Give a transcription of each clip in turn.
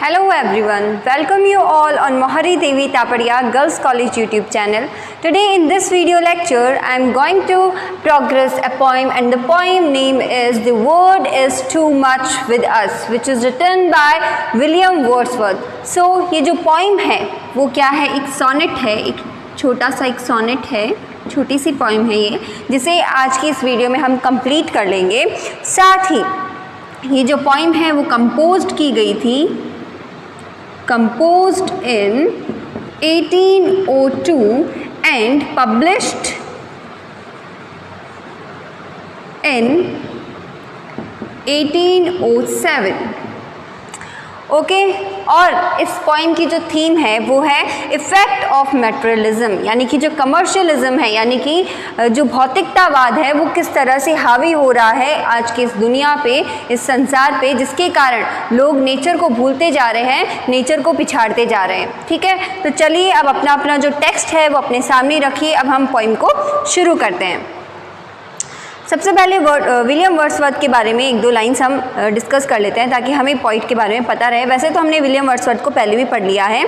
Hello everyone, welcome you all on Mohari Devi Tapadia Girls College YouTube channel. Today in this video lecture, I am going to progress a poem and the poem name is The Word is Too Much With Us, which is written by William Wordsworth. So ये जो poem है वो क्या है, एक sonnet है, एक छोटा सा एक sonnet है, छोटी सी poem है ये, जिसे आज की इस वीडियो में हम complete कर लेंगे। साथ ही ये जो poem है वो composed की गई थी, composed in 1802 and published in 1807। Okay और इस पोइम की जो थीम है वो है इफ़ेक्ट ऑफ मटेरियलिज्म, यानी कि जो कमर्शियलिज्म है, यानी कि जो भौतिकतावाद है वो किस तरह से हावी हो रहा है आज की इस दुनिया पे, इस संसार पे, जिसके कारण लोग नेचर को भूलते जा रहे हैं, नेचर को पिछाड़ते जा रहे हैं। ठीक है, तो चलिए अब अपना अपना जो टेक्स्ट है वो अपने सामने रखिए। अब हम पोइम को शुरू करते हैं। सबसे पहले विलियम वर्ड्सवर्थ के बारे में एक दो लाइन्स हम डिस्कस कर लेते हैं ताकि हमें पॉइंट के बारे में पता रहे। वैसे तो हमने विलियम वर्ड्सवर्थ को पहले भी पढ़ लिया है।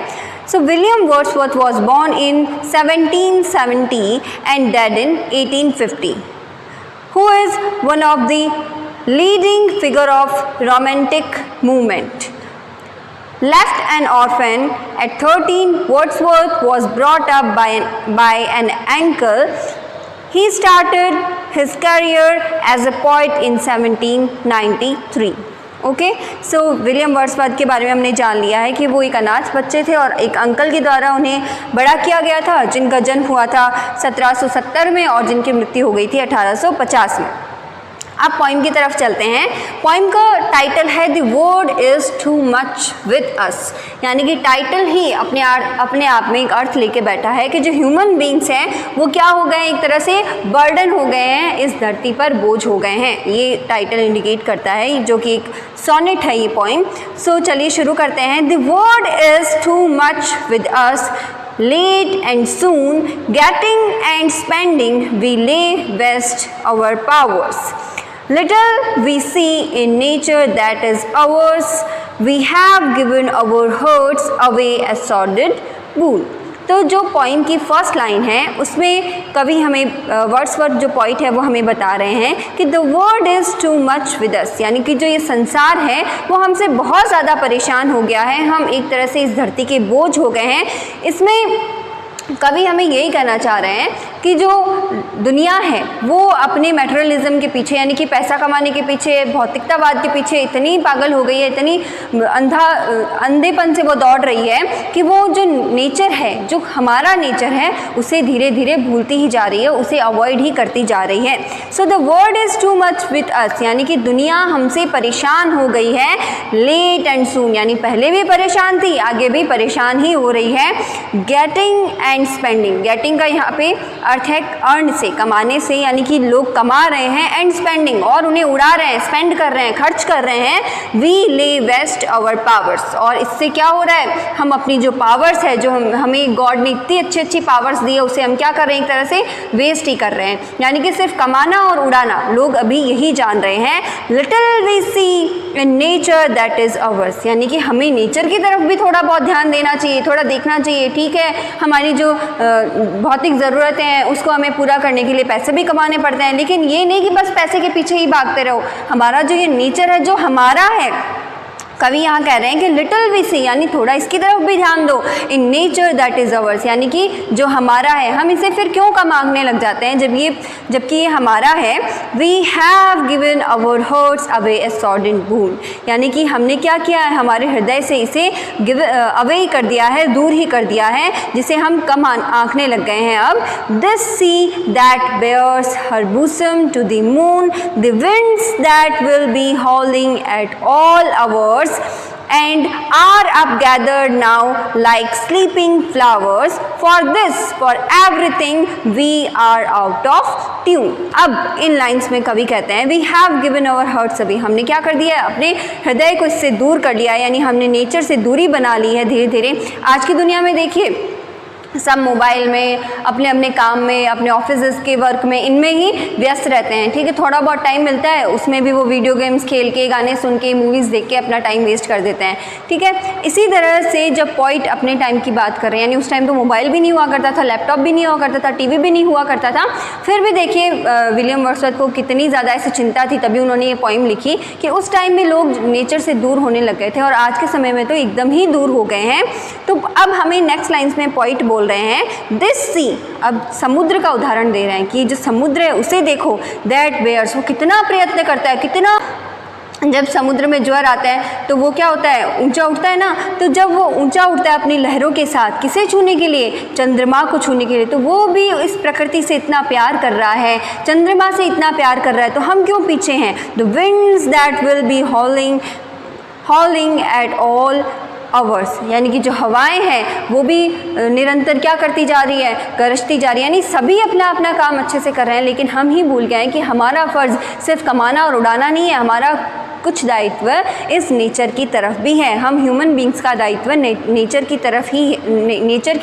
So William Wordsworth was born in 1770 and died in 1850, who is one of the leading figure of romantic movement. Left an orphan at 13, Wordsworth was brought up by an uncle. He started his career as a poet in 1793. Okay, so William Wordsworth के बारे में हमने जान लिया है कि वो एक अनाथ बच्चे थे और एक अंकल के द्वारा उन्हें बड़ा किया गया था, जिनका जन्म हुआ था 1770 में और जिनकी मृत्यु हो गई थी 1850 में। अब पोइम की तरफ चलते हैं। पोइम का टाइटल है the word is too much with us, यानी कि टाइटल ही अपने आप में एक अर्थ लेके बैठा है कि जो ह्यूमन बींग्स हैं वो क्या हो गए हैं, एक तरह से बर्डन हो गए हैं, इस धरती पर बोझ हो गए हैं। ये टाइटल इंडिकेट करता है, जो कि एक सोनेट है ये पोइम। सो चलिए शुरू करते हैं। The word is too much with us, late and soon, getting and spending, we lay waste our powers. Little we see in nature that is ours, we have given our hearts away as sordid boon. तो जो poem की first line है उसमें कवि हमें Wordsworth जो poet है वो हमें बता रहे हैं कि the world is too much with us, यानी कि जो ये संसार है वो हमसे बहुत ज़्यादा परेशान हो गया है, हम एक तरह से इस धरती के बोझ हो गए हैं। इसमें कवि हमें यही कहना चाह रहे हैं कि जो दुनिया है वो अपने मटेरियलिज्म के पीछे, यानी कि पैसा कमाने के पीछे, भौतिकतावाद के पीछे इतनी पागल हो गई है, इतनी अंधेपन से वो दौड़ रही है कि वो जो नेचर है, जो हमारा नेचर है, उसे धीरे धीरे भूलती ही जा रही है, उसे अवॉइड ही करती जा रही है। So the world is too much with us, यानी कि दुनिया हमसे परेशान हो गई है। लेट एंड सून, यानी पहले भी परेशान थी, आगे भी परेशान ही हो रही है। गेटिंग एंड स्पेंडिंग, गेटिंग का यहाँ पे अर्थ है अर्न से, कमाने से, यानी कि लोग कमा रहे हैं, एंड स्पेंडिंग और उन्हें उड़ा रहे हैं, स्पेंड कर रहे हैं, खर्च कर रहे हैं। वी ले वेस्ट आवर पावर्स, और इससे क्या हो रहा है, हम अपनी जो पावर्स है, जो हमें गॉड ने इतनी अच्छी अच्छी पावर्स दी है, उसे हम क्या कर रहे हैं, एक तरह से वेस्ट ही कर रहे हैं, यानी कि सिर्फ कमाना और उड़ाना, लोग अभी यही जान रहे हैं। Little we see in nature that is ours, यानी कि हमें नेचर की तरफ भी थोड़ा बहुत ध्यान देना चाहिए, थोड़ा देखना चाहिए। ठीक है, हमारी जो भौतिक ज़रूरतें हैं उसको हमें पूरा करने के लिए पैसे भी कमाने पड़ते हैं, लेकिन ये नहीं कि बस पैसे के पीछे ही भागते रहो। हमारा जो ये नेचर है, जो हमारा है, कवि यहाँ कह रहे हैं कि लिटिल वी सी, यानी थोड़ा इसकी तरफ भी ध्यान दो। In nature that is ours, यानी कि जो हमारा है, हम इसे फिर क्यों मांगने लग जाते हैं जबकि ये हमारा है। We have given our hearts away a sordid boon, यानी कि हमने क्या किया है, हमारे हृदय से इसे अवे कर दिया है, दूर ही कर दिया है, जिसे हम कम आंकने लग गए हैं अब। This sea that bares her bosom to the moon, the winds that will be howling at all hours and are up gathered now like sleeping flowers. For this, for everything, we are out of tune. अब इन lines में कवि कहते हैं we have given our hearts away, हमने क्या कर दिया है, अपने हृदय को इससे दूर कर लिया है, यानी हमने नेचर से दूरी बना ली है धीरे धीरे। आज की दुनिया में देखिए सब मोबाइल में, अपने अपने काम में, अपने ऑफिस के वर्क में, इनमें ही व्यस्त रहते हैं। ठीक है, थोड़ा बहुत टाइम मिलता है उसमें भी वो वीडियो गेम्स खेल के, गाने सुन के, मूवीज़ देख के अपना टाइम वेस्ट कर देते हैं। ठीक है, इसी तरह से जब पोइट अपने टाइम की बात कर रहे हैं, यानी उस टाइम तो मोबाइल भी नहीं हुआ करता था, लैपटॉप भी नहीं हुआ करता था, टीवी भी नहीं हुआ करता था, फिर भी देखिए विलियम वर्ड्सवर्थ को कितनी ज़्यादा ऐसी चिंता थी, तभी उन्होंने ये पोइम लिखी कि उस टाइम में लोग नेचर से दूर होने लग गए थे और आज के समय में तो एकदम ही दूर हो गए हैं। तो अब हमें नेक्स्ट लाइन्स में पोइट बोल रहे हैं दिस सी, अब समुद्र का उदाहरण दे रहे हैं कि जो समुद्र है उसे देखो, दैट बेयर्स, वो कितना प्रयत्न करता है, कितना, जब समुद्र में ज्वार आता है तो वो क्या होता है, ऊंचा उठता है ना, तो जब वो ऊंचा उठता है अपनी लहरों के साथ, किसे छूने के लिए, चंद्रमा को छूने के लिए, तो वो भी इस प्रकृति से इतना प्यार कर रहा है, चंद्रमा से इतना प्यार कर रहा है, तो हम क्यों पीछे हैं। The winds that will be howling at all hours, यानी कि जो हवाएं हैं वो भी निरंतर क्या करती जा रही है, गरजती जा रही है, यानी सभी अपना अपना काम अच्छे से कर रहे हैं, लेकिन हम ही भूल गए हैं कि हमारा फ़र्ज़ सिर्फ कमाना और उड़ाना नहीं है, हमारा कुछ दायित्व इस नेचर की तरफ भी है। हम ह्यूमन बींग्स का दायित्व नेचर की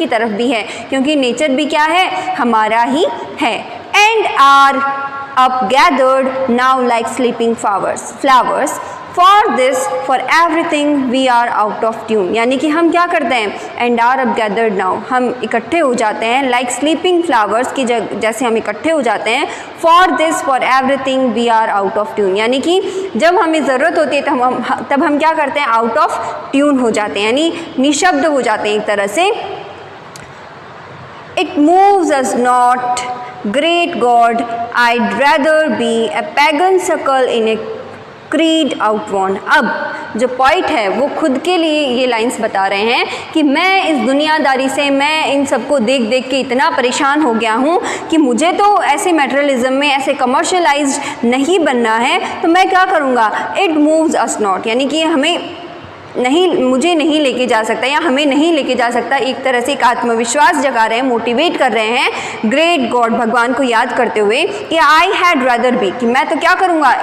तरफ भी है, क्योंकि नेचर भी क्या है, हमारा ही है। And are up gathered now like sleeping flowers for everything we are out of tune, यानी कि हम क्या करते हैं, एंड आर अब गैदर्ड नाउ, हम इकट्ठे हो जाते हैं, लाइक स्लीपिंग फ्लावर्स की जैसे हम इकट्ठे हो जाते हैं, for everything we are out of tune, यानी कि जब हमें ज़रूरत होती है तब हम क्या करते हैं, आउट ऑफ ट्यून हो जाते हैं, यानी निशब्द हो जाते हैं एक तरह से। It moves us not great God, I'd rather be a pagan suckle in a creed outworn. अब जो पॉइंट है वो खुद के लिए ये लाइंस बता रहे हैं कि मैं इस दुनियादारी से, मैं इन सबको देख देख के इतना परेशान हो गया हूँ कि मुझे तो ऐसे मटेरियलिज्म में, ऐसे कमर्शलाइज्ड नहीं बनना है, तो मैं क्या करूँगा, इट मूव्स अस नॉट, यानी कि मुझे नहीं लेके जा सकता या हमें नहीं लेके जा सकता। एक तरह से एक आत्मविश्वास जगा रहे हैं, मोटिवेट कर रहे हैं ग्रेट गॉड, भगवान को याद करते हुए कि आई हैड रादर बी, कि मैं तो क्या करूँगा,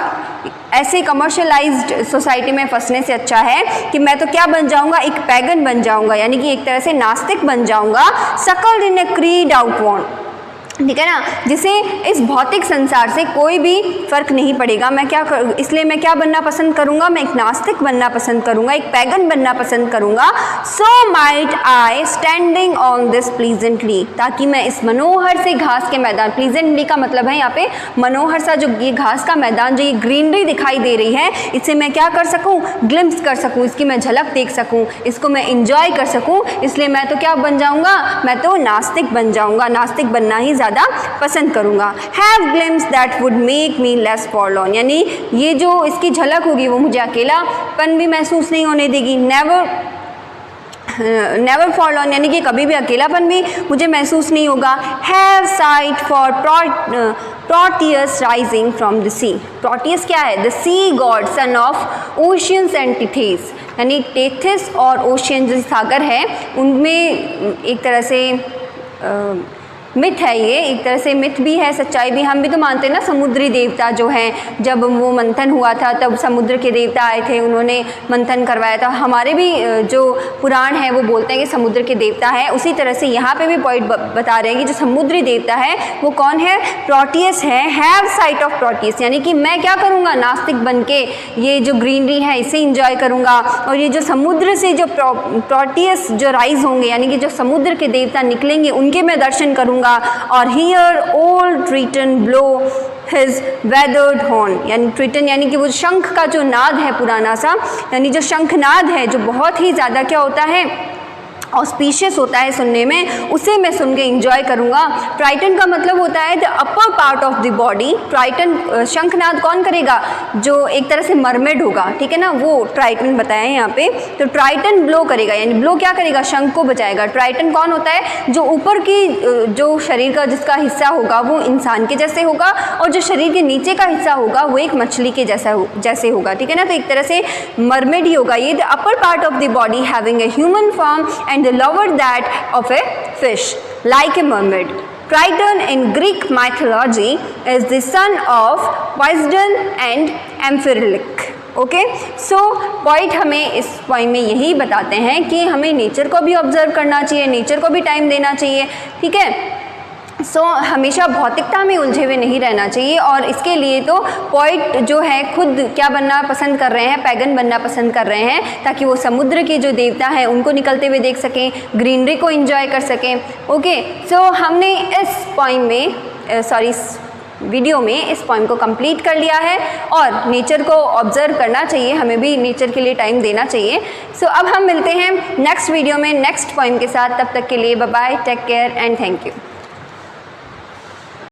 ऐसे कमर्शलाइज्ड सोसाइटी में फंसने से अच्छा है कि मैं तो क्या बन जाऊँगा, एक पैगन बन जाऊँगा, यानी कि एक तरह से नास्तिक बन जाऊँगा, सकल्ड इन ए क्रीड आउटवर्न, ठीक है ना, जिसे इस भौतिक संसार से कोई भी फर्क नहीं पड़ेगा। इसलिए मैं क्या बनना पसंद करूँगा, मैं एक नास्तिक बनना पसंद करूँगा, एक पैगन बनना पसंद करूँगा। So might I standing on this pleasantly, ताकि मैं इस मनोहर से घास के मैदान, प्लीजेंटली का मतलब है यहाँ पे मनोहर सा, जो ये घास का मैदान, जो ये ग्रीनरी दिखाई दे रही है, इसे मैं क्या कर सकूँ, ग्लिम्स कर सकूँ, इसकी मैं झलक देख सकूँ, इसको मैं इंजॉय कर सकूँ। इसलिए मैं तो क्या बन जाऊँगा, मैं तो नास्तिक बन जाऊँगा, नास्तिक बनना ही ज़्यादा पसंद करूँगा। Have glimpse that would make me less forlorn, यानी ये जो इसकी झलक होगी वो मुझे अकेलापन भी महसूस नहीं होने देगी, नेवर फॉरलॉर्न, यानी कि कभी भी अकेलापन भी मुझे महसूस नहीं होगा। Have sight of Proteus rising from the sea, Proteus क्या है, the sea god, son of Oceanus and Tethys, यानी टेथिस और ओशियन जो सागर है उनमें एक तरह से मिथ है, ये एक तरह से मिथ भी है, सच्चाई भी। हम भी तो मानते हैं ना, समुद्री देवता जो हैं, जब वो मंथन हुआ था तब समुद्र के देवता आए थे, उन्होंने मंथन करवाया था। हमारे भी जो पुराण है वो बोलते हैं कि समुद्र के देवता है। उसी तरह से यहाँ पे भी पॉइंट बता रहे हैं कि जो समुद्री देवता है वो कौन है, प्रोटियस है। हैव साइट ऑफ प्रोटियस, यानी कि मैं क्या करूँगा, नास्तिक बन के ये जो ग्रीनरी है इसे इंजॉय करूँगा, और ये जो समुद्र से जो प्रोटियस जो राइज होंगे, यानी कि जो समुद्र के देवता निकलेंगे, उनके मैं दर्शन करूँगा। और here old Triton blow his weathered horn, यानी ट्रिटन यानी कि वो शंख का जो नाद है पुराना सा, यानी जो शंखनाद है जो बहुत ही ज़्यादा क्या होता है, ऑस्पिशियस होता है सुनने में, उसे मैं सुन के इंजॉय करूँगा। ट्राइटन का मतलब होता है the upper part of the body. Triton, शंखनाद कौन करेगा, जो एक तरह से मरमेड होगा, ठीक है ना, वो ट्राइटन बताया है यहाँ पे। तो ट्राइटन ब्लो करेगा, यानी ब्लो क्या करेगा, शंख को बजाएगा। ट्राइटन कौन होता है, जो ऊपर की जो शरीर का जिसका हिस्सा होगा वो इंसान के जैसे होगा, और जो शरीर के नीचे का हिस्सा होगा वो एक मछली के जैसे होगा, ठीक है ना। तो एक तरह से मरमेड ही होगा ये। The upper part of the body having a human form and the lower that of a fish, like a mermaid. Triton in Greek mythology is the son of Poseidon and Amphitrite. Okay, so point हमें इस point में यही बताते हैं कि हमें nature को भी ऑब्जर्व करना चाहिए, नेचर को भी टाइम देना चाहिए, ठीक है। सो हमेशा भौतिकता में उलझे हुए नहीं रहना चाहिए, और इसके लिए तो पोइट जो है खुद क्या बनना पसंद कर रहे हैं, पैगन बनना पसंद कर रहे हैं, ताकि वो समुद्र के जो देवता हैं उनको निकलते हुए देख सकें, ग्रीनरी को एंजॉय कर सकें। ओके, सो हमने इस पॉइंट में इस वीडियो में इस पॉइंट को कंप्लीट कर लिया है, और नेचर को ऑब्जर्व करना चाहिए, हमें भी नेचर के लिए टाइम देना चाहिए। सो अब हम मिलते हैं नेक्स्ट वीडियो में नेक्स्ट पॉइंट के साथ, तब तक के लिए bye bye, take care and thank you.